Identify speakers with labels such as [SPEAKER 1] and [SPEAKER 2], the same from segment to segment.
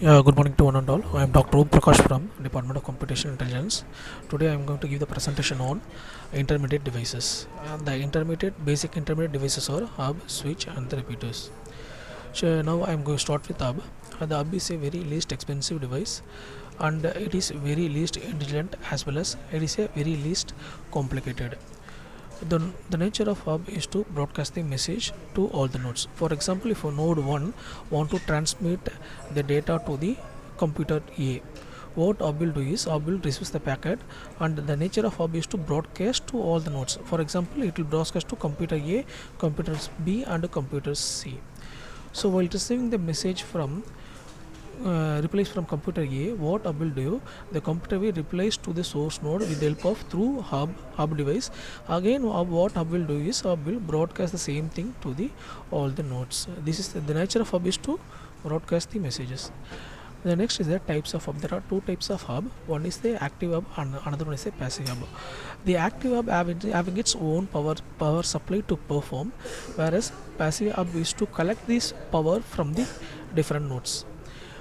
[SPEAKER 1] Yeah, good morning to one and all. I am Dr. Om Prakash from Department of Computational Intelligence. Today I am going to give the presentation on intermediate devices. The basic intermediate devices are hub, switch, and the repeaters. So now I am going to start with hub. The hub is a very least expensive device, and it is very least intelligent as well as it is a very least complicated. The nature of hub is to broadcast the message to all the nodes. For example, if a node 1 want to transmit the data to the computer A, what hub will do is hub will receive the packet, and the nature of hub is to broadcast to all the nodes. For example, it will broadcast to computer A, computer B, and computer C. So while receiving the message from replies from computer A, what hub will do? The computer will replies to the source node with the help of through hub device. Again, what hub will do is hub will broadcast the same thing to the all the nodes. This is the nature of hub is to broadcast the messages. The next is the types of hub. There are two types of hub. One is the active hub and another one is a passive hub. The active hub having its own power supply to perform, whereas passive hub is to collect this power from the different nodes.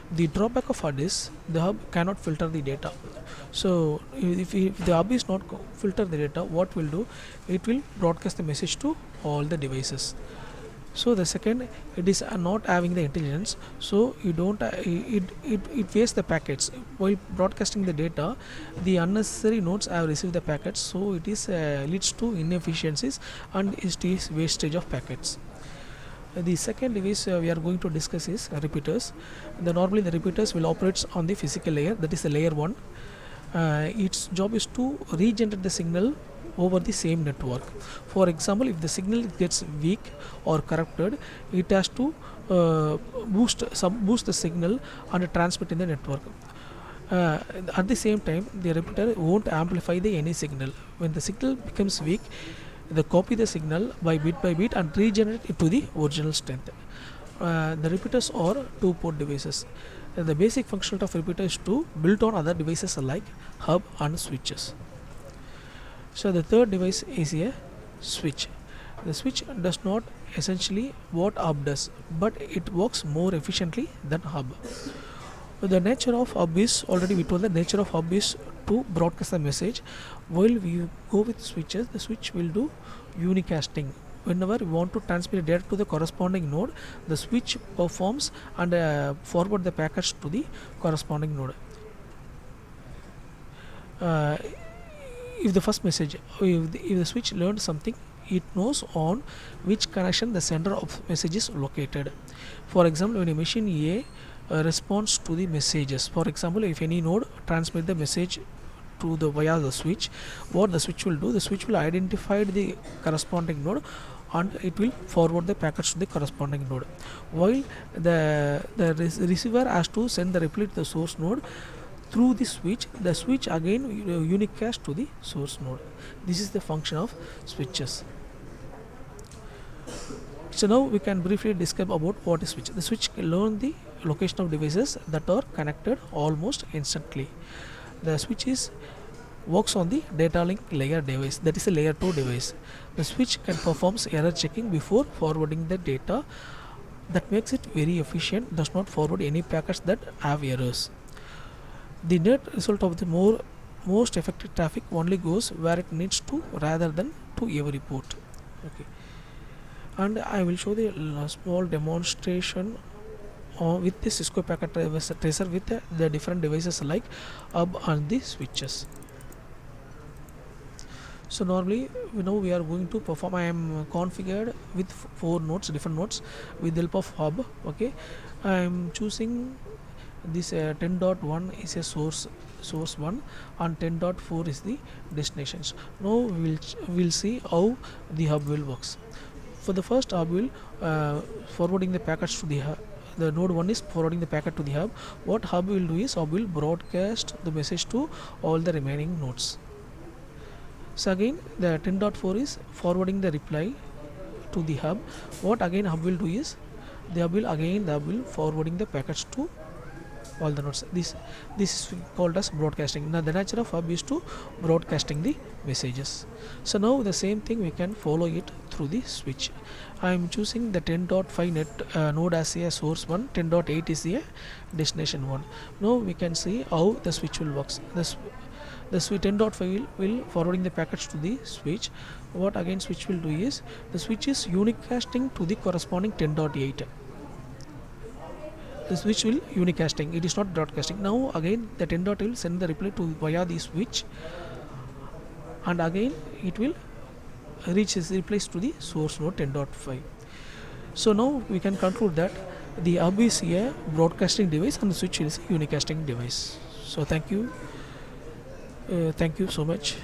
[SPEAKER 1] The drawback of hub is the hub cannot filter the data. So if the hub is not filter the data, what will do? It will broadcast the message to all the devices. So the second, it is not having the intelligence, so you don't it wastes the packets while broadcasting the data. The unnecessary nodes have received the packets, so it is leads to inefficiencies and it is wastage of packets. The second device we are going to discuss is repeaters. Normally the repeaters will operate on the physical layer, that is the layer 1. Its job is to regenerate the signal over the same network. For example, if the signal gets weak or corrupted, it has to boost the signal and transmit in the network. At the same time, the repeater won't amplify the any signal. When the signal becomes weak, they copy the signal by bit and regenerate it to the original strength. The repeaters are two-port devices. The basic function of repeater is to build on other devices like hub and switches. So the third device is a switch. The switch does not essentially what hub does, but it works more efficiently than hub. The nature of hub is already we told the nature of hub is to broadcast the message. While we go with switches, the switch will do unicasting. Whenever we want to transmit data to the corresponding node, the switch performs and forward the packets to the corresponding node. If the first message, if the switch learned something, it knows on which connection the sender of message is located. For example, when a machine A responds to the messages, for example, if any node transmit the message to the via the switch, what the switch will do? The switch will identify the corresponding node and it will forward the packets to the corresponding node. While the receiver has to send the reply to the source node through the switch again unicast to the source node. This is the function of switches. So now we can briefly describe about what is switch. The switch can learn the location of devices that are connected almost instantly. The switch works on the data link layer device, that is a layer 2 device. The switch can perform error checking before forwarding the data. That makes it very efficient, does not forward any packets that have errors. The net result of the most effective traffic only goes where it needs to rather than to every port. Okay, and I will show the small demonstration with the Cisco packet tracer with the different devices like hub and the switches. So normally we are going to perform. I am configured with 4 nodes, different nodes, with the help of hub. Okay, I am choosing this 10.1 is a source 1 and 10.4 is the destinations. Now we'll see how the hub will works. For the first hub will forwarding the packets to the hub. The node 1 is forwarding the packet to the hub. What hub will do is hub will broadcast the message to all the remaining nodes. So again the 10.4 is forwarding the reply to the hub. What again hub will do is the hub will forwarding the packets to all the nodes. This is called as broadcasting. Now the nature of hub is to broadcasting the messages. So now the same thing we can follow it through the switch. I am choosing the 10.5 net node as a source one, 10.8 is a destination one. Now we can see how the switch will works. The switch 10.5 will forwarding the packets to the switch. What again switch will do is the switch is unicasting to the corresponding 10.8. The switch will unicasting, it is not broadcasting. Now again the 10.8 will send the reply to via the switch, and again it will reach its replies to the source node 10.5. So now we can conclude that the hub is a broadcasting device and the switch is a unicasting device. So thank you so much.